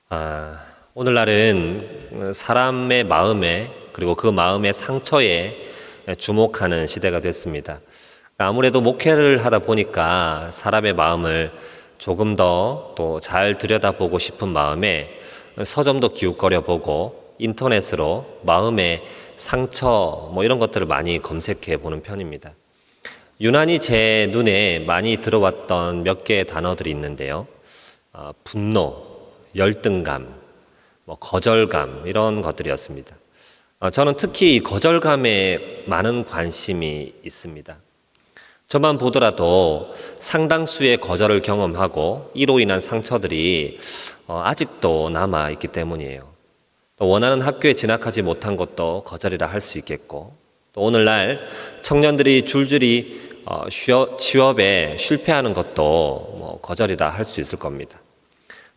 아, 오늘날은 사람의 마음에 그리고 그 마음의 상처에 주목하는 시대가 됐습니다. 아무래도 목회를 하다 보니까 사람의 마음을 조금 더 또 잘 들여다보고 싶은 마음에 서점도 기웃거려 보고 인터넷으로 마음의 상처 이런 것들을 많이 검색해 보는 편입니다. 유난히 제 눈에 많이 들어왔던 몇 개의 단어들이 있는데요. 분노, 열등감, 거절감 이런 것들이었습니다. 저는 특히 이 거절감에 많은 관심이 있습니다. 저만 보더라도 상당수의 거절을 경험하고 이로 인한 상처들이 아직도 남아 있기 때문이에요. 또 원하는 학교에 진학하지 못한 것도 거절이라 할 수 있겠고, 또 오늘날 청년들이 줄줄이 취업에 실패하는 것도 거절이라 할 수 있을 겁니다.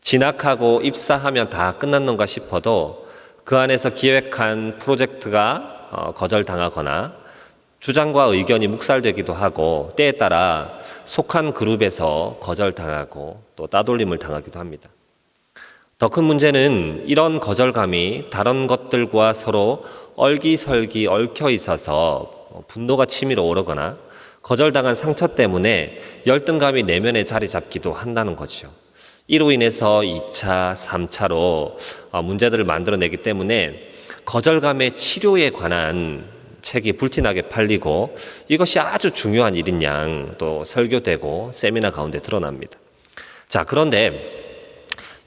진학하고 입사하면 다 끝났는가 싶어도 그 안에서 기획한 프로젝트가 거절당하거나 주장과 의견이 묵살되기도 하고 때에 따라 속한 그룹에서 거절당하고 또 따돌림을 당하기도 합니다. 더 큰 문제는 이런 거절감이 다른 것들과 서로 얼기설기 얽혀 있어서 분노가 치밀어 오르거나 거절당한 상처 때문에 열등감이 내면에 자리 잡기도 한다는 거죠. 이로 인해서 2차, 3차로 문제들을 만들어내기 때문에 거절감의 치료에 관한 책이 불티나게 팔리고 이것이 아주 중요한 일인 양 또 설교되고 세미나 가운데 드러납니다. 자, 그런데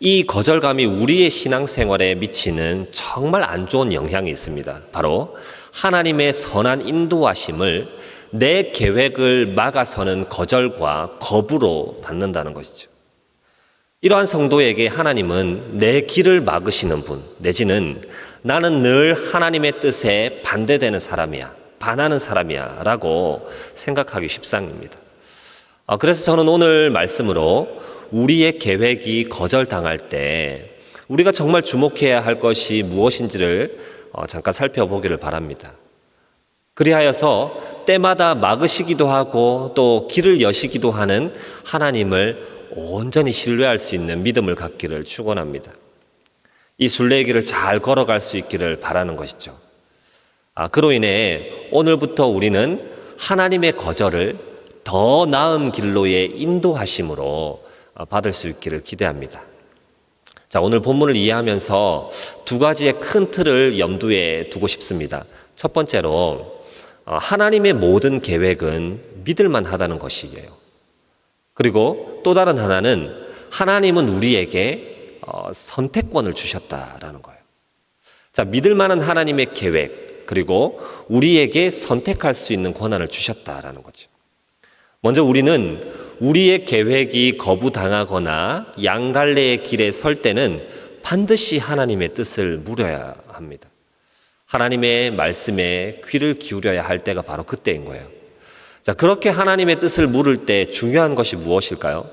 이 거절감이 우리의 신앙생활에 미치는 정말 안 좋은 영향이 있습니다. 바로 하나님의 선한 인도하심을 내 계획을 막아서는 거절과 거부로 받는다는 것이죠. 이러한 성도에게 하나님은 내 길을 막으시는 분, 내지는 나는 늘 하나님의 뜻에 반대되는 사람이야, 반하는 사람이야 라고 생각하기 십상입니다. 그래서 저는 오늘 말씀으로 우리의 계획이 거절당할 때 우리가 정말 주목해야 할 것이 무엇인지를 잠깐 살펴보기를 바랍니다. 그리하여서 때마다 막으시기도 하고 또 길을 여시기도 하는 하나님을 온전히 신뢰할 수 있는 믿음을 갖기를 축원합니다. 이 순례의 길을 잘 걸어갈 수 있기를 바라는 것이죠. 그로 인해 오늘부터 우리는 하나님의 거절을 더 나은 길로의 인도하심으로 받을 수 있기를 기대합니다. 자, 오늘 본문을 이해하면서 두 가지의 큰 틀을 염두에 두고 싶습니다. 첫 번째로 하나님의 모든 계획은 믿을만 하다는 것이에요. 그리고 또 다른 하나는 하나님은 우리에게 선택권을 주셨다라는 거예요. 자, 믿을 만한 하나님의 계획, 그리고 우리에게 선택할 수 있는 권한을 주셨다라는 거죠. 먼저 우리는 우리의 계획이 거부당하거나 양갈래의 길에 설 때는 반드시 하나님의 뜻을 물어야 합니다. 하나님의 말씀에 귀를 기울여야 할 때가 바로 그때인 거예요. 자, 그렇게 하나님의 뜻을 물을 때 중요한 것이 무엇일까요?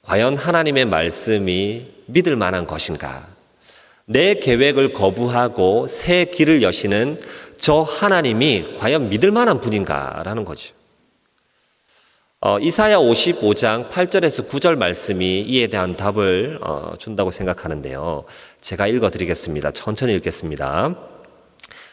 과연 하나님의 말씀이 믿을 만한 것인가? 내 계획을 거부하고 새 길을 여시는 저 하나님이 과연 믿을 만한 분인가라는 거죠. 이사야 55장 8절에서 9절 말씀이 이에 대한 답을 준다고 생각하는데요. 제가 읽어드리겠습니다. 천천히 읽겠습니다.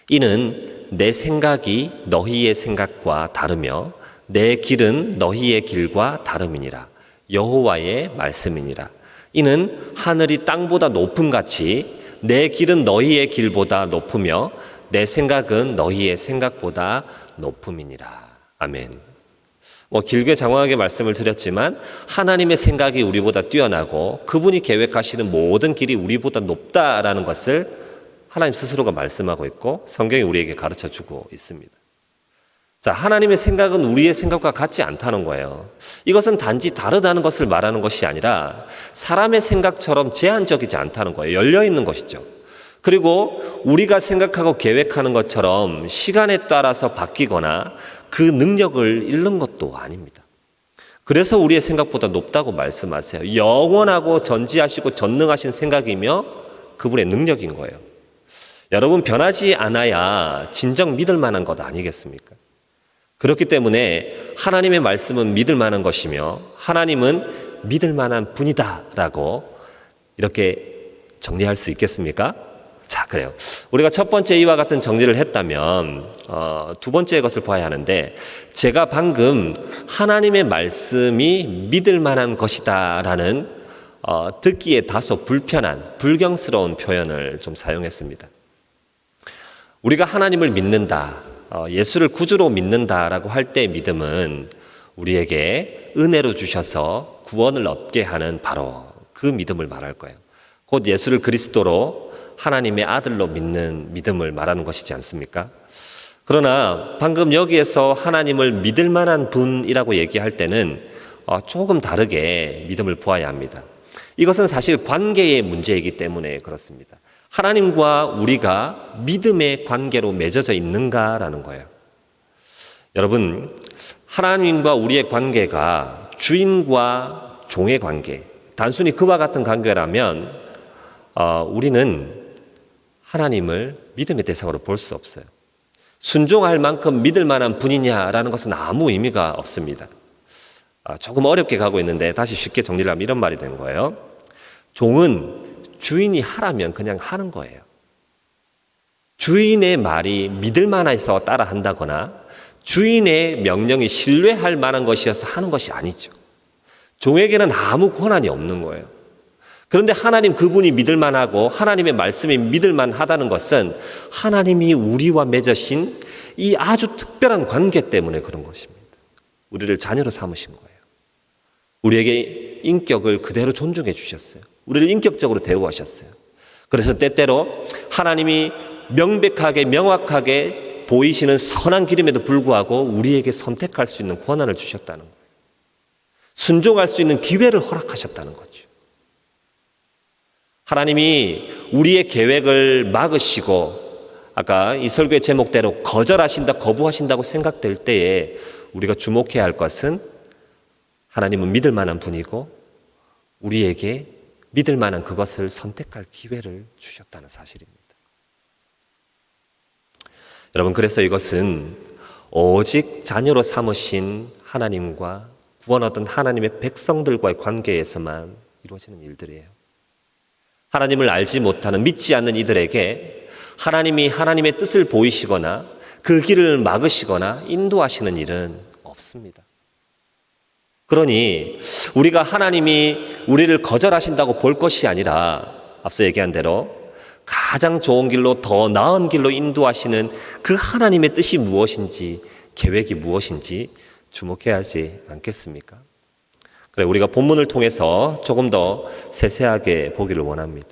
이는 내 생각이 너희의 생각과 다르며 내 길은 너희의 길과 다름이니라. 여호와의 말씀이니라. 이는 하늘이 땅보다 높음같이 내 길은 너희의 길보다 높으며 내 생각은 너희의 생각보다 높음이니라. 아멘. 길게 장황하게 말씀을 드렸지만 하나님의 생각이 우리보다 뛰어나고 그분이 계획하시는 모든 길이 우리보다 높다라는 것을 하나님 스스로가 말씀하고 있고 성경이 우리에게 가르쳐주고 있습니다. 자, 하나님의 생각은 우리의 생각과 같지 않다는 거예요. 이것은 단지 다르다는 것을 말하는 것이 아니라 사람의 생각처럼 제한적이지 않다는 거예요. 열려있는 것이죠. 그리고 우리가 생각하고 계획하는 것처럼 시간에 따라서 바뀌거나 그 능력을 잃는 것도 아닙니다. 그래서 우리의 생각보다 높다고 말씀하세요. 영원하고 전지하시고 전능하신 생각이며 그분의 능력인 거예요. 여러분, 변하지 않아야 진정 믿을 만한 것 아니겠습니까? 그렇기 때문에 하나님의 말씀은 믿을 만한 것이며 하나님은 믿을 만한 분이다라고 이렇게 정리할 수 있겠습니까? 자, 그래요. 우리가 첫 번째 이와 같은 정리를 했다면 두 번째 것을 봐야 하는데, 제가 방금 하나님의 말씀이 믿을 만한 것이다 라는 듣기에 다소 불편한 불경스러운 표현을 좀 사용했습니다. 우리가 하나님을 믿는다, 예수를 구주로 믿는다라고 할 때 믿음은 우리에게 은혜로 주셔서 구원을 얻게 하는 바로 그 믿음을 말할 거예요. 곧 예수를 그리스도로 하나님의 아들로 믿는 믿음을 말하는 것이지 않습니까? 그러나 방금 여기에서 하나님을 믿을 만한 분이라고 얘기할 때는 조금 다르게 믿음을 보아야 합니다. 이것은 사실 관계의 문제이기 때문에 그렇습니다. 하나님과 우리가 믿음의 관계로 맺어져 있는가라는 거예요. 여러분, 하나님과 우리의 관계가 주인과 종의 관계, 단순히 그와 같은 관계라면 우리는 하나님을 믿음의 대상으로 볼 수 없어요. 순종할 만큼 믿을 만한 분이냐라는 것은 아무 의미가 없습니다. 조금 어렵게 가고 있는데 다시 쉽게 정리를 하면 이런 말이 되는 거예요. 종은 주인이 하라면 그냥 하는 거예요. 주인의 말이 믿을 만해서 따라 한다거나 주인의 명령이 신뢰할 만한 것이어서 하는 것이 아니죠. 종에게는 아무 권한이 없는 거예요. 그런데 하나님 그분이 믿을 만하고 하나님의 말씀이 믿을 만하다는 것은 하나님이 우리와 맺으신 이 아주 특별한 관계 때문에 그런 것입니다. 우리를 자녀로 삼으신 거예요. 우리에게 인격을 그대로 존중해 주셨어요. 우리를 인격적으로 대우하셨어요. 그래서 때때로 하나님이 명백하게 명확하게 보이시는 선한 길임에도 불구하고 우리에게 선택할 수 있는 권한을 주셨다는 거예요. 순종할 수 있는 기회를 허락하셨다는 거죠. 하나님이 우리의 계획을 막으시고 아까 이 설교의 제목대로 거절하신다, 거부하신다고 생각될 때에 우리가 주목해야 할 것은 하나님은 믿을 만한 분이고 우리에게 믿을 만한 그것을 선택할 기회를 주셨다는 사실입니다. 여러분, 그래서 이것은 오직 자녀로 삼으신 하나님과 구원 얻은 하나님의 백성들과의 관계에서만 이루어지는 일들이에요. 하나님을 알지 못하는, 믿지 않는 이들에게 하나님이 하나님의 뜻을 보이시거나 그 길을 막으시거나 인도하시는 일은 없습니다. 그러니 우리가 하나님이 우리를 거절하신다고 볼 것이 아니라 앞서 얘기한 대로 가장 좋은 길로, 더 나은 길로 인도하시는 그 하나님의 뜻이 무엇인지, 계획이 무엇인지 주목해야 하지 않겠습니까? 그래, 우리가 본문을 통해서 조금 더 세세하게 보기를 원합니다.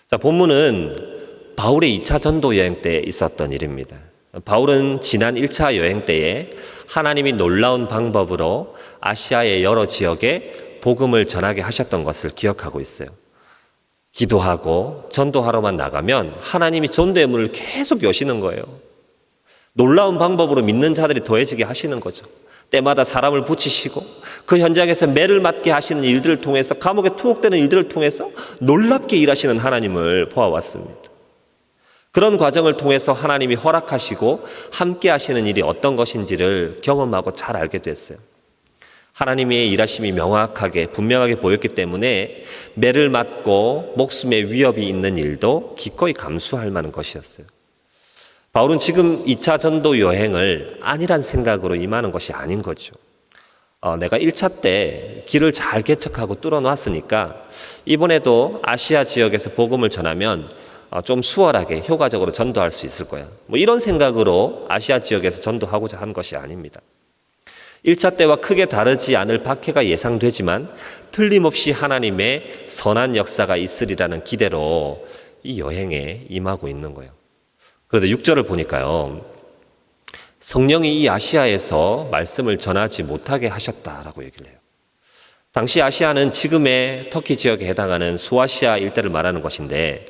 자, 본문은 바울의 2차 전도 여행 때 있었던 일입니다. 바울은 지난 1차 여행 때에 하나님이 놀라운 방법으로 아시아의 여러 지역에 복음을 전하게 하셨던 것을 기억하고 있어요. 기도하고 전도하러만 나가면 하나님이 전도의 문을 계속 여시는 거예요. 놀라운 방법으로 믿는 자들이 더해지게 하시는 거죠. 때마다 사람을 붙이시고 그 현장에서 매를 맞게 하시는 일들을 통해서, 감옥에 투옥되는 일들을 통해서 놀랍게 일하시는 하나님을 보아왔습니다. 그런 과정을 통해서 하나님이 허락하시고 함께 하시는 일이 어떤 것인지를 경험하고 잘 알게 됐어요. 하나님의 일하심이 명확하게 분명하게 보였기 때문에 매를 맞고 목숨에 위협이 있는 일도 기꺼이 감수할 만한 것이었어요. 바울은 지금 2차 전도 여행을 아니란 생각으로 임하는 것이 아닌 거죠. 내가 1차 때 길을 잘 개척하고 뚫어놨으니까 이번에도 아시아 지역에서 복음을 전하면 좀 수월하게 효과적으로 전도할 수 있을 거야. 이런 생각으로 아시아 지역에서 전도하고자 한 것이 아닙니다. 1차 때와 크게 다르지 않을 박해가 예상되지만 틀림없이 하나님의 선한 역사가 있으리라는 기대로 이 여행에 임하고 있는 거예요. 그런데 6절을 보니까요, 성령이 이 아시아에서 말씀을 전하지 못하게 하셨다라고 얘기를 해요. 당시 아시아는 지금의 터키 지역에 해당하는 소아시아 일대를 말하는 것인데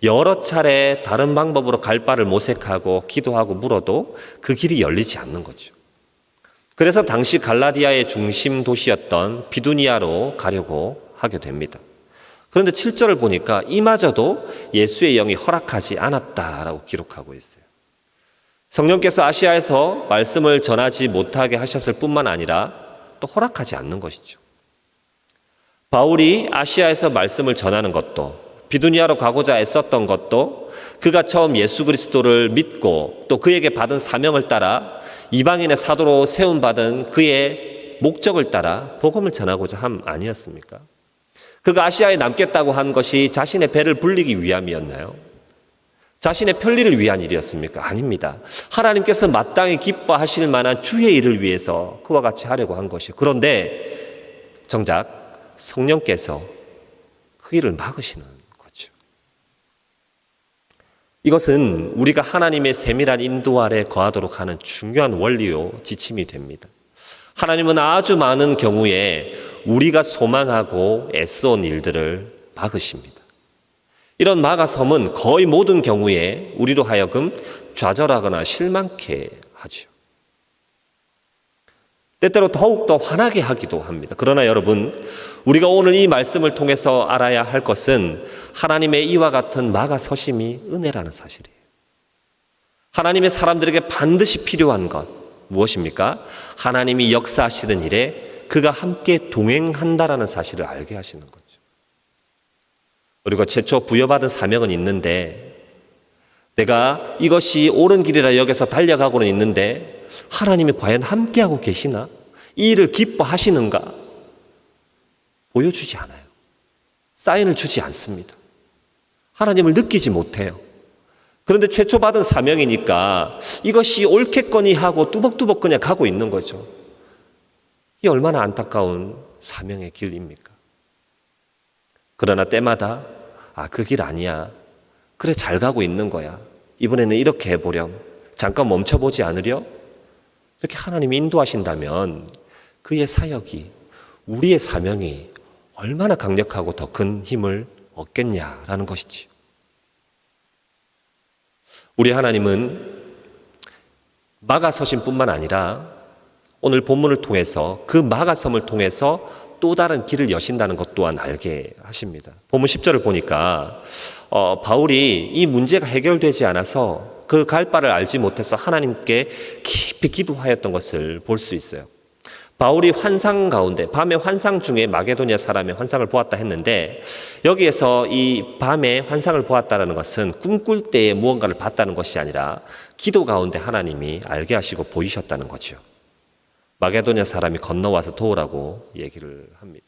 여러 차례 다른 방법으로 갈 바를 모색하고 기도하고 물어도 그 길이 열리지 않는 거죠. 그래서 당시 갈라디아의 중심 도시였던 비두니아로 가려고 하게 됩니다. 그런데 7절을 보니까 이마저도 예수의 영이 허락하지 않았다라고 기록하고 있어요. 성령께서 아시아에서 말씀을 전하지 못하게 하셨을 뿐만 아니라 또 허락하지 않는 것이죠. 바울이 아시아에서 말씀을 전하는 것도 비두니아로 가고자 애썼던 것도 그가 처음 예수 그리스도를 믿고 또 그에게 받은 사명을 따라 이방인의 사도로 세움받은 그의 목적을 따라 복음을 전하고자 함 아니었습니까? 그가 아시아에 남겠다고 한 것이 자신의 배를 불리기 위함이었나요? 자신의 편리를 위한 일이었습니까? 아닙니다. 하나님께서 마땅히 기뻐하실 만한 주의 일을 위해서 그와 같이 하려고 한 것이요. 그런데 정작 성령께서 그 일을 막으시는 거죠. 이것은 우리가 하나님의 세밀한 인도 아래 거하도록 하는 중요한 원리요 지침이 됩니다. 하나님은 아주 많은 경우에 우리가 소망하고 애써온 일들을 막으십니다. 이런 막아섬은 거의 모든 경우에 우리로 하여금 좌절하거나 실망케 하죠. 때때로 더욱더 화나게 하기도 합니다. 그러나 여러분, 우리가 오늘 이 말씀을 통해서 알아야 할 것은 하나님의 이와 같은 막아서심이 은혜라는 사실이에요. 하나님의 사람들에게 반드시 필요한 것 무엇입니까? 하나님이 역사하시는 일에 그가 함께 동행한다라는 사실을 알게 하시는 거죠. 그리고 최초 부여받은 사명은 있는데 내가 이것이 옳은 길이라 여기서 달려가고는 있는데 하나님이 과연 함께하고 계시나? 이 일을 기뻐하시는가? 보여주지 않아요. 사인을 주지 않습니다. 하나님을 느끼지 못해요. 그런데 최초 받은 사명이니까 이것이 옳겠거니 하고 뚜벅뚜벅 그냥 가고 있는 거죠. 이 얼마나 안타까운 사명의 길입니까? 그러나 때마다 그 길 아니야. 그래 잘 가고 있는 거야. 이번에는 이렇게 해보렴. 잠깐 멈춰보지 않으려? 이렇게 하나님이 인도하신다면 그의 사역이 우리의 사명이 얼마나 강력하고 더 큰 힘을 얻겠냐라는 것이지. 우리 하나님은 막아서심뿐만 아니라 오늘 본문을 통해서 그 막아섬을 통해서 또 다른 길을 여신다는 것 또한 알게 하십니다. 본문 10절을 보니까 바울이 이 문제가 해결되지 않아서 그 갈 바를 알지 못해서 하나님께 깊이 기도하였던 것을 볼 수 있어요. 바울이 환상 가운데 밤의 환상 중에 마게도냐 사람의 환상을 보았다 했는데 여기에서 이 밤에 환상을 보았다는 것은 꿈꿀 때에 무언가를 봤다는 것이 아니라 기도 가운데 하나님이 알게 하시고 보이셨다는 거죠. 마게도냐 사람이 건너와서 도우라고 얘기를 합니다.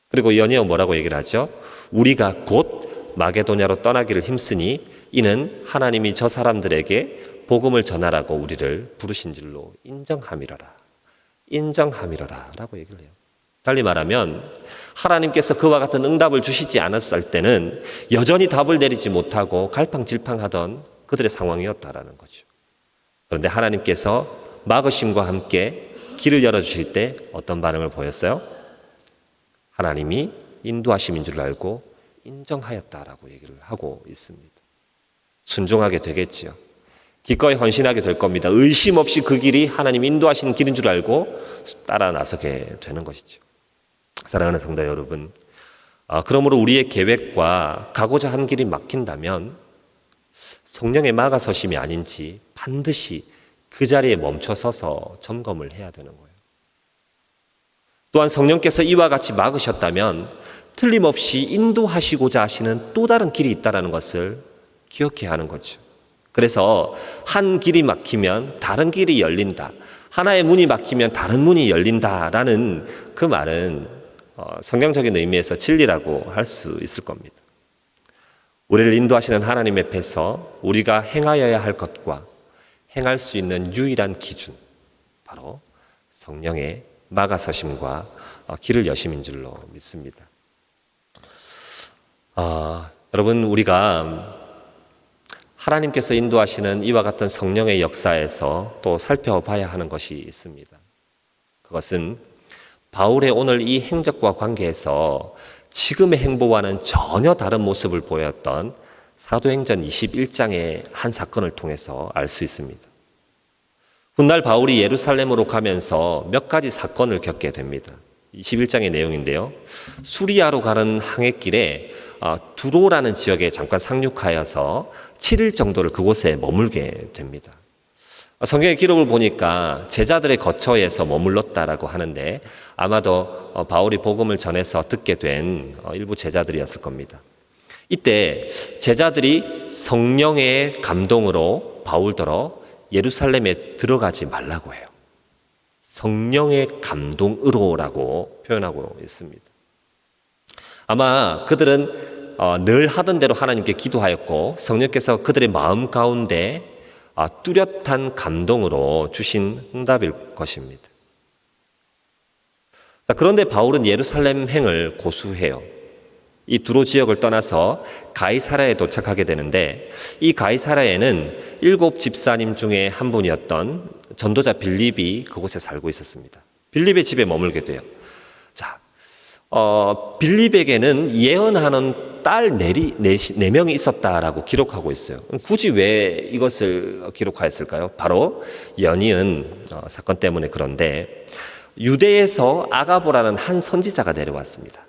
그리고 연이어 뭐라고 얘기를 하죠? 우리가 곧 마게도냐로 떠나기를 힘쓰니 이는 하나님이 저 사람들에게 복음을 전하라고 우리를 부르신 줄로 인정함이로라 라고 얘기를 해요. 달리 말하면 하나님께서 그와 같은 응답을 주시지 않았을 때는 여전히 답을 내리지 못하고 갈팡질팡하던 그들의 상황이었다라는 거죠. 그런데 하나님께서 막으심과 함께 길을 열어주실 때 어떤 반응을 보였어요? 하나님이 인도하심인 줄 알고 인정하였다라고 얘기를 하고 있습니다. 순종하게 되겠지요. 기꺼이 헌신하게 될 겁니다. 의심 없이 그 길이 하나님 인도하시는 길인 줄 알고 따라 나서게 되는 것이죠. 사랑하는 성도 여러분, 그러므로 우리의 계획과 가고자 한 길이 막힌다면 성령의 막아서심이 아닌지 반드시 그 자리에 멈춰서서 점검을 해야 되는 거예요. 또한 성령께서 이와 같이 막으셨다면 틀림없이 인도하시고자 하시는 또 다른 길이 있다는 것을 기억해야 하는 거죠. 그래서 한 길이 막히면 다른 길이 열린다. 하나의 문이 막히면 다른 문이 열린다라는 그 말은 성경적인 의미에서 진리라고 할 수 있을 겁니다. 우리를 인도하시는 하나님 앞에서 우리가 행하여야 할 것과 행할 수 있는 유일한 기준, 바로 성령의 막아서심과 길을 여심인 줄로 믿습니다. 여러분, 우리가 하나님께서 인도하시는 이와 같은 성령의 역사에서 또 살펴봐야 하는 것이 있습니다. 그것은 바울의 오늘 이 행적과 관계에서 지금의 행보와는 전혀 다른 모습을 보였던 사도행전 21장의 한 사건을 통해서 알 수 있습니다. 훗날 바울이 예루살렘으로 가면서 몇 가지 사건을 겪게 됩니다. 21장의 내용인데요. 수리아로 가는 항해길에 두로라는 지역에 잠깐 상륙하여서 7일 정도를 그곳에 머물게 됩니다. 성경의 기록을 보니까 제자들의 거처에서 머물렀다라고 하는데 아마도 바울이 복음을 전해서 듣게 된 일부 제자들이었을 겁니다. 이때 제자들이 성령의 감동으로 바울더러 예루살렘에 들어가지 말라고 해요. 성령의 감동으로라고 표현하고 있습니다. 아마 그들은 늘 하던 대로 하나님께 기도하였고 성령께서 그들의 마음 가운데 뚜렷한 감동으로 주신 응답일 것입니다. 그런데 바울은 예루살렘 행을 고수해요. 이 두로 지역을 떠나서 가이사라에 도착하게 되는데 이 가이사라에는 7 집사님 중에 한 분이었던 전도자 빌립이 그곳에 살고 있었습니다. 빌립의 집에 머물게 돼요. 자, 빌립에게는 예언하는 딸 4명이 있었다라고 기록하고 있어요. 굳이 왜 이것을 기록하였을까요? 바로 연이은 사건 때문에 그런데 유대에서 아가보라는 한 선지자가 내려왔습니다.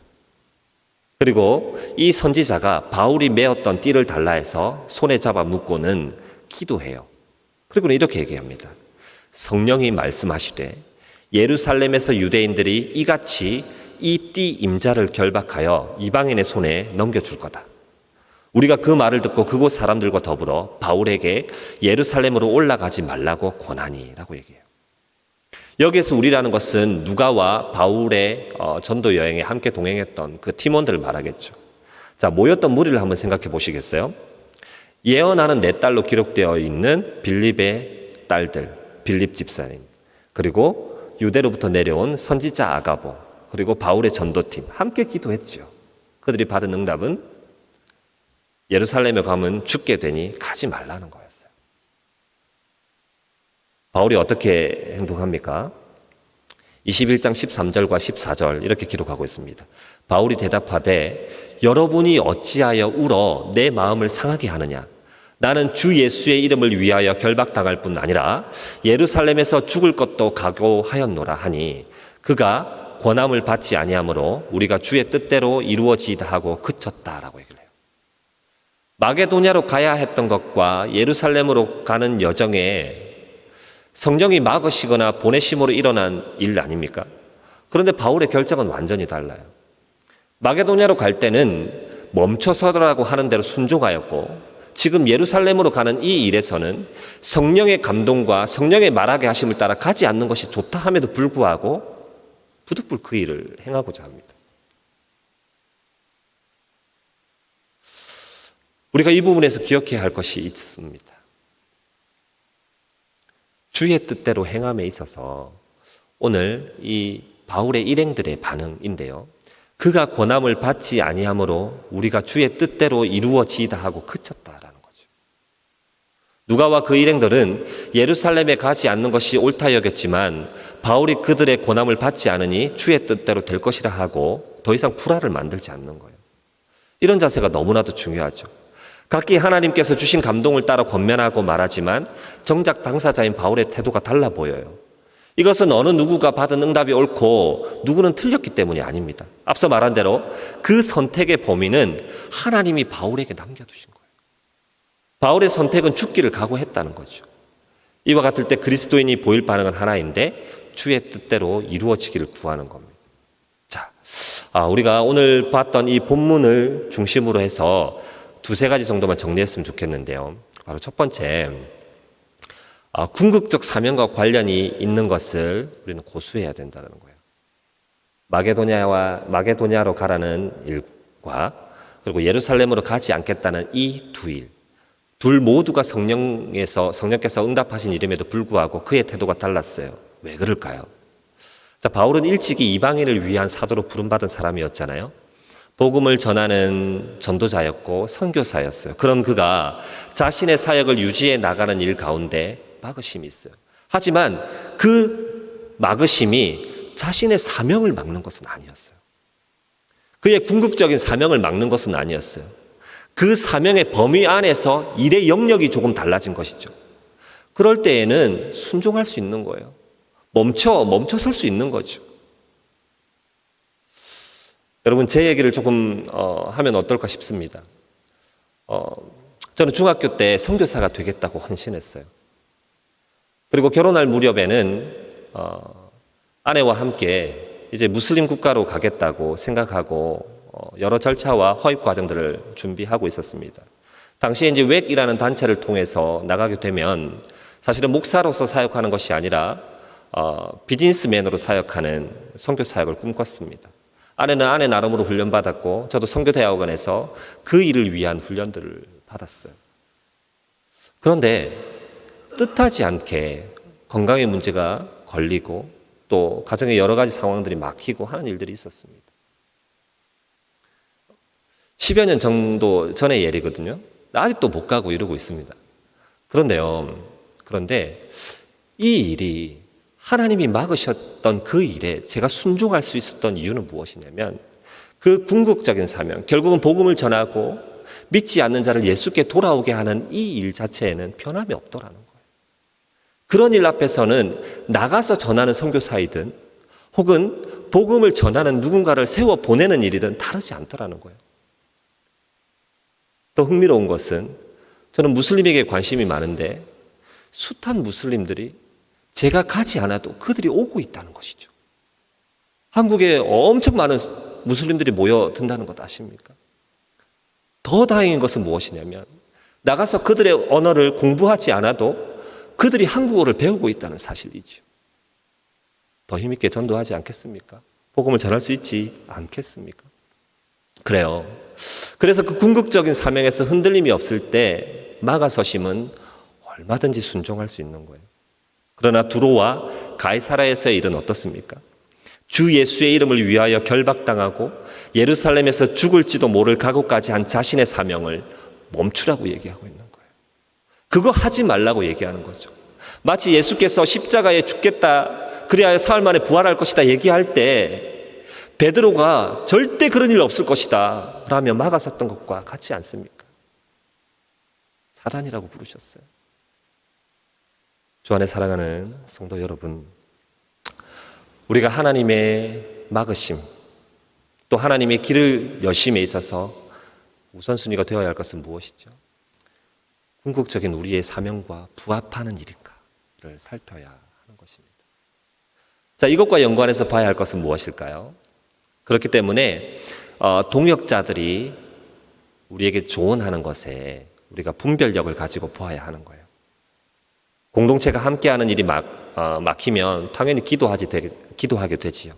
그리고 이 선지자가 바울이 메었던 띠를 달라 해서 손에 잡아 묶고는 기도해요. 그리고는 이렇게 얘기합니다. 성령이 말씀하시되 예루살렘에서 유대인들이 이같이 이 띠 임자를 결박하여 이방인의 손에 넘겨줄 거다. 우리가 그 말을 듣고 그곳 사람들과 더불어 바울에게 예루살렘으로 올라가지 말라고 권하니라고 얘기해요. 여기에서 우리라는 것은 누가와 바울의 전도 여행에 함께 동행했던 그 팀원들을 말하겠죠. 자, 모였던 무리를 한번 생각해 보시겠어요? 예언하는 4딸로 기록되어 있는 빌립의 딸들, 빌립 집사님, 그리고 유대로부터 내려온 선지자 아가보, 그리고 바울의 전도팀 함께 기도했죠. 그들이 받은 응답은 예루살렘에 가면 죽게 되니 가지 말라는 거였어요. 바울이 어떻게 행동합니까? 21장 13절과 14절 이렇게 기록하고 있습니다. 바울이 대답하되 여러분이 어찌하여 울어 내 마음을 상하게 하느냐? 나는 주 예수의 이름을 위하여 결박당할 뿐 아니라 예루살렘에서 죽을 것도 각오하였노라 하니 그가 권함을 받지 아니하므로 우리가 주의 뜻대로 이루어지이다 하고 그쳤다라고 얘기를 해요. 마게도냐로 가야 했던 것과 예루살렘으로 가는 여정에 성령이 막으시거나 보내심으로 일어난 일 아닙니까? 그런데 바울의 결정은 완전히 달라요. 마게도냐로 갈 때는 멈춰서라고 하는 대로 순종하였고 지금 예루살렘으로 가는 이 일에서는 성령의 감동과 성령의 말하게 하심을 따라 가지 않는 것이 좋다 함에도 불구하고 부득불 그 일을 행하고자 합니다. 우리가 이 부분에서 기억해야 할 것이 있습니다. 주의 뜻대로 행함에 있어서 오늘 이 바울의 일행들의 반응인데요. 그가 권함을 받지 아니하므로 우리가 주의 뜻대로 이루어지이다 하고 그쳤다라는 거죠. 누가와 그 일행들은 예루살렘에 가지 않는 것이 옳다 여겼지만 바울이 그들의 권함을 받지 않으니 주의 뜻대로 될 것이라 하고 더 이상 불화를 만들지 않는 거예요. 이런 자세가 너무나도 중요하죠. 각기 하나님께서 주신 감동을 따라 권면하고 말하지만 정작 당사자인 바울의 태도가 달라 보여요. 이것은 어느 누구가 받은 응답이 옳고 누구는 틀렸기 때문이 아닙니다. 앞서 말한 대로 그 선택의 범위는 하나님이 바울에게 남겨두신 거예요. 바울의 선택은 죽기를 각오했다는 거죠. 이와 같을 때 그리스도인이 보일 반응은 하나인데 주의 뜻대로 이루어지기를 구하는 겁니다. 자, 우리가 오늘 봤던 이 본문을 중심으로 해서 2-3가지 정도만 정리했으면 좋겠는데요. 바로 첫 번째, 궁극적 사명과 관련이 있는 것을 우리는 고수해야 된다는 거예요. 마게도냐로 가라는 일과 그리고 예루살렘으로 가지 않겠다는 이 두 일, 둘 모두가 성령께서 응답하신 이름에도 불구하고 그의 태도가 달랐어요. 왜 그럴까요? 자, 바울은 일찍이 이방인을 위한 사도로 부름받은 사람이었잖아요. 복음을 전하는 전도자였고 선교사였어요. 그런 그가 자신의 사역을 유지해 나가는 일 가운데 막으심이 있어요. 하지만 그 막으심이 자신의 사명을 막는 것은 아니었어요. 그의 궁극적인 사명을 막는 것은 아니었어요. 그 사명의 범위 안에서 일의 영역이 조금 달라진 것이죠. 그럴 때에는 순종할 수 있는 거예요. 멈춰설 수 있는 거죠. 여러분, 제 얘기를 조금 하면 어떨까 싶습니다. 저는 중학교 때 선교사가 되겠다고 헌신했어요. 그리고 결혼할 무렵에는 아내와 함께 이제 무슬림 국가로 가겠다고 생각하고 여러 절차와 허입 과정들을 준비하고 있었습니다. 당시에 이제 웩이라는 단체를 통해서 나가게 되면 사실은 목사로서 사역하는 것이 아니라 비즈니스맨으로 사역하는 선교 사역을 꿈꿨습니다. 아내는 아내 나름으로 훈련받았고 저도 선교대학원에서 그 일을 위한 훈련들을 받았어요. 그런데 뜻하지 않게 건강의 문제가 걸리고 또 가정의 여러 가지 상황들이 막히고 하는 일들이 있었습니다. 10여 년 정도 전의 예이거든요. 아직도 못 가고 이러고 있습니다. 그런데 이 일이 하나님이 막으셨던 그 일에 제가 순종할 수 있었던 이유는 무엇이냐면 그 궁극적인 사명, 결국은 복음을 전하고 믿지 않는 자를 예수께 돌아오게 하는 이 일 자체에는 변함이 없더라는 거예요. 그런 일 앞에서는 나가서 전하는 선교사이든 혹은 복음을 전하는 누군가를 세워 보내는 일이든 다르지 않더라는 거예요. 또 흥미로운 것은 저는 무슬림에게 관심이 많은데 숱한 무슬림들이 제가 가지 않아도 그들이 오고 있다는 것이죠. 한국에 엄청 많은 무슬림들이 모여든다는 것 아십니까? 더 다행인 것은 무엇이냐면 나가서 그들의 언어를 공부하지 않아도 그들이 한국어를 배우고 있다는 사실이죠. 더 힘있게 전도하지 않겠습니까? 복음을 전할 수 있지 않겠습니까? 그래요. 그래서 그 궁극적인 사명에서 흔들림이 없을 때 막아서심은 얼마든지 순종할 수 있는 거예요. 그러나 두로와 가이사라에서의 일은 어떻습니까? 주 예수의 이름을 위하여 결박당하고 예루살렘에서 죽을지도 모를 각오까지 한 자신의 사명을 멈추라고 얘기하고 있는 거예요. 그거 하지 말라고 얘기하는 거죠. 마치 예수께서 십자가에 죽겠다, 그래야 사흘 만에 부활할 것이다 얘기할 때 베드로가 절대 그런 일 없을 것이다 라며 막아섰던 것과 같지 않습니까? 사단이라고 부르셨어요. 주 안에 사랑하는 성도 여러분, 우리가 하나님의 막으심, 또 하나님의 길을 여심에 있어서 우선순위가 되어야 할 것은 무엇이죠? 궁극적인 우리의 사명과 부합하는 일인가를 살펴야 하는 것입니다. 자, 이것과 연관해서 봐야 할 것은 무엇일까요? 그렇기 때문에 동역자들이 우리에게 조언하는 것에 우리가 분별력을 가지고 보아야 하는 거예요. 공동체가 함께하는 일이 막히면 당연히 기도하게 되지요.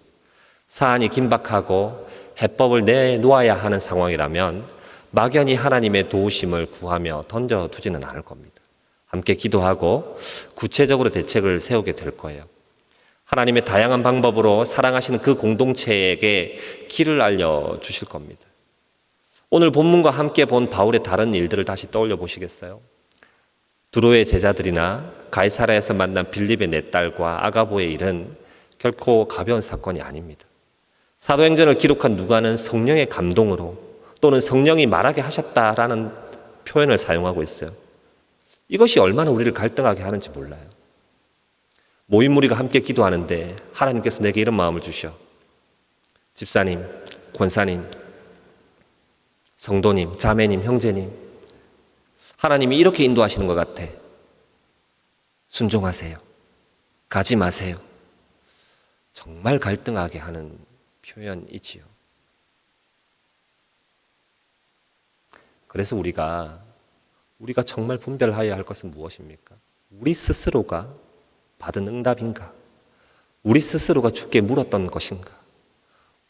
사안이 긴박하고 해법을 내놓아야 하는 상황이라면 막연히 하나님의 도우심을 구하며 던져두지는 않을 겁니다. 함께 기도하고 구체적으로 대책을 세우게 될 거예요. 하나님의 다양한 방법으로 사랑하시는 그 공동체에게 길을 알려주실 겁니다. 오늘 본문과 함께 본 바울의 다른 일들을 다시 떠올려 보시겠어요? 두로의 제자들이나 가이사라에서 만난 빌립의 네 딸과 아가보의 일은 결코 가벼운 사건이 아닙니다. 사도행전을 기록한 누가는 성령의 감동으로 또는 성령이 말하게 하셨다라는 표현을 사용하고 있어요. 이것이 얼마나 우리를 갈등하게 하는지 몰라요. 모임 무리가 함께 기도하는데 하나님께서 내게 이런 마음을 주셔. 집사님, 권사님, 성도님, 자매님, 형제님, 하나님이 이렇게 인도하시는 것 같아. 순종하세요. 가지 마세요. 정말 갈등하게 하는 표현이지요. 그래서 우리가 정말 분별하여야 할 것은 무엇입니까? 우리 스스로가 받은 응답인가? 우리 스스로가 주께 물었던 것인가?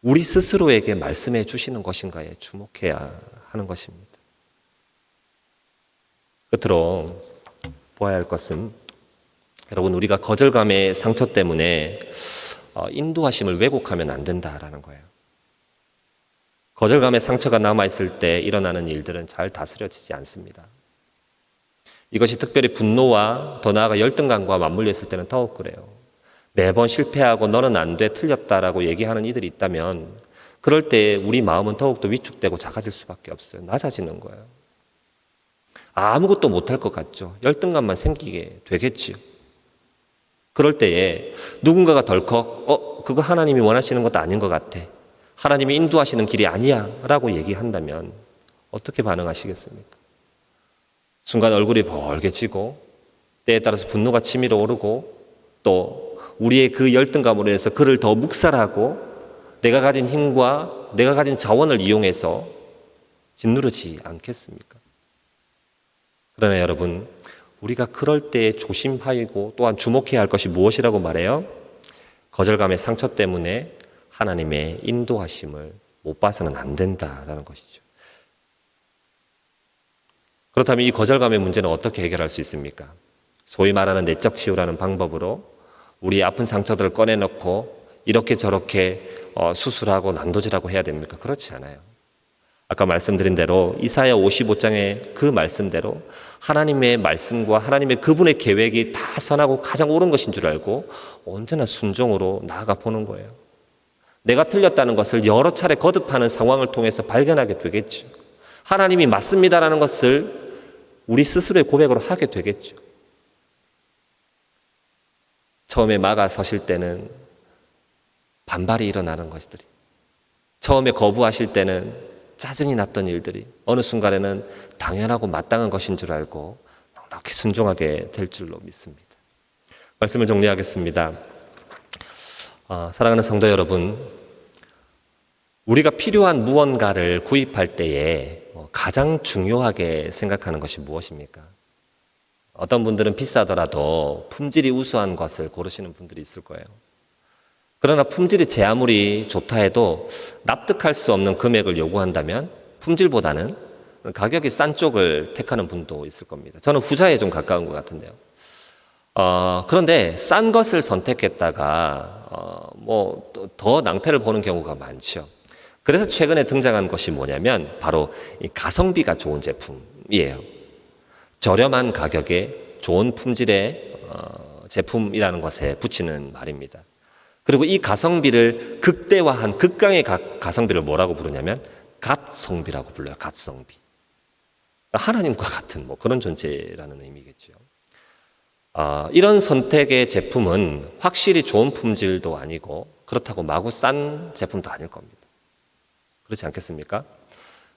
우리 스스로에게 말씀해 주시는 것인가에 주목해야 하는 것입니다. 끝으로 보아야 할 것은 여러분, 우리가 거절감의 상처 때문에 인도하심을 왜곡하면 안 된다라는 거예요. 거절감의 상처가 남아있을 때 일어나는 일들은 잘 다스려지지 않습니다. 이것이 특별히 분노와 더 나아가 열등감과 맞물려 있을 때는 더욱 그래요. 매번 실패하고 너는 안 돼, 틀렸다라고 얘기하는 이들이 있다면 그럴 때 우리 마음은 더욱더 위축되고 작아질 수밖에 없어요. 낮아지는 거예요. 아무것도 못할 것 같죠. 열등감만 생기게 되겠지요. 그럴 때에 누군가가 덜컥 그거 하나님이 원하시는 것도 아닌 것 같아. 하나님이 인도하시는 길이 아니야 라고 얘기한다면 어떻게 반응하시겠습니까? 순간 얼굴이 벌개지고 때에 따라서 분노가 치밀어 오르고 또 우리의 그 열등감으로 해서 그를 더 묵살하고 내가 가진 힘과 내가 가진 자원을 이용해서 짓누르지 않겠습니까? 그러나 여러분, 우리가 그럴 때 조심하고 또한 주목해야 할 것이 무엇이라고 말해요? 거절감의 상처 때문에 하나님의 인도하심을 못 봐서는 안 된다라는 것이죠. 그렇다면 이 거절감의 문제는 어떻게 해결할 수 있습니까? 소위 말하는 내적 치유라는 방법으로 우리 아픈 상처들을 꺼내놓고 이렇게 저렇게 수술하고 난도질하고 해야 됩니까? 그렇지 않아요. 아까 말씀드린 대로 이사야 55장의 그 말씀대로 하나님의 말씀과 하나님의 그분의 계획이 다 선하고 가장 옳은 것인 줄 알고 언제나 순종으로 나아가 보는 거예요. 내가 틀렸다는 것을 여러 차례 거듭하는 상황을 통해서 발견하게 되겠죠. 하나님이 맞습니다라는 것을 우리 스스로의 고백으로 하게 되겠죠. 처음에 막아서실 때는 반발이 일어나는 것들이, 처음에 거부하실 때는 짜증이 났던 일들이 어느 순간에는 당연하고 마땅한 것인 줄 알고 넉넉히 순종하게 될 줄로 믿습니다. 말씀을 정리하겠습니다. 사랑하는 성도 여러분, 우리가 필요한 무언가를 구입할 때에 가장 중요하게 생각하는 것이 무엇입니까? 어떤 분들은 비싸더라도 품질이 우수한 것을 고르시는 분들이 있을 거예요. 그러나 품질이 제 아무리 좋다 해도 납득할 수 없는 금액을 요구한다면 품질보다는 가격이 싼 쪽을 택하는 분도 있을 겁니다. 저는 후자에 좀 가까운 것 같은데요. 그런데 싼 것을 선택했다가 더 낭패를 보는 경우가 많죠. 그래서 최근에 등장한 것이 뭐냐면 바로 이 가성비가 좋은 제품이에요. 저렴한 가격에 좋은 품질의 제품이라는 것에 붙이는 말입니다. 그리고 이 가성비를 극대화한 극강의 가성비를 뭐라고 부르냐면 갓성비라고 불러요. 갓성비. 하나님과 같은 그런 존재라는 의미겠죠. 이런 선택의 제품은 확실히 좋은 품질도 아니고 그렇다고 마구 싼 제품도 아닐 겁니다. 그렇지 않겠습니까?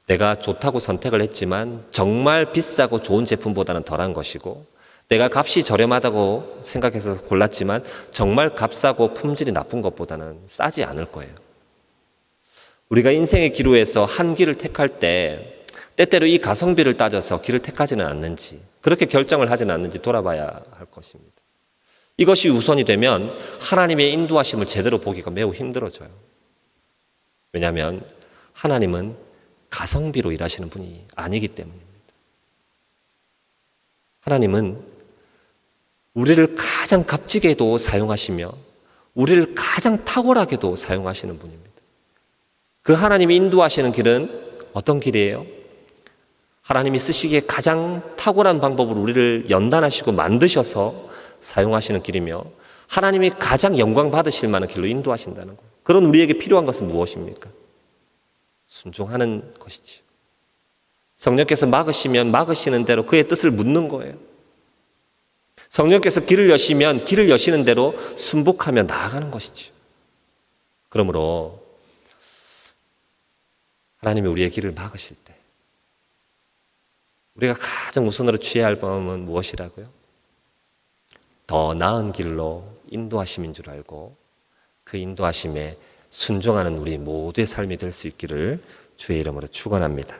내가 좋다고 선택을 했지만 정말 비싸고 좋은 제품보다는 덜한 것이고, 내가 값이 저렴하다고 생각해서 골랐지만 정말 값싸고 품질이 나쁜 것보다는 싸지 않을 거예요. 우리가 인생의 기로에서 한 길을 택할 때 때때로 이 가성비를 따져서 길을 택하지는 않는지, 그렇게 결정을 하지는 않는지 돌아봐야 할 것입니다. 이것이 우선이 되면 하나님의 인도하심을 제대로 보기가 매우 힘들어져요. 왜냐하면 하나님은 가성비로 일하시는 분이 아니기 때문입니다. 하나님은 우리를 가장 값지게도 사용하시며 우리를 가장 탁월하게도 사용하시는 분입니다. 그 하나님이 인도하시는 길은 어떤 길이에요? 하나님이 쓰시기에 가장 탁월한 방법으로 우리를 연단하시고 만드셔서 사용하시는 길이며, 하나님이 가장 영광 받으실 만한 길로 인도하신다는 거예요. 그런 우리에게 필요한 것은 무엇입니까? 순종하는 것이지. 성령께서 막으시면 막으시는 대로 그의 뜻을 묻는 거예요. 성령께서 길을 여시면 길을 여시는 대로 순복하며 나아가는 것이죠. 그러므로 하나님이 우리의 길을 막으실 때 우리가 가장 우선으로 취해야 할 방법은 무엇이라고요? 더 나은 길로 인도하심인 줄 알고 그 인도하심에 순종하는 우리 모두의 삶이 될 수 있기를 주의 이름으로 축원합니다.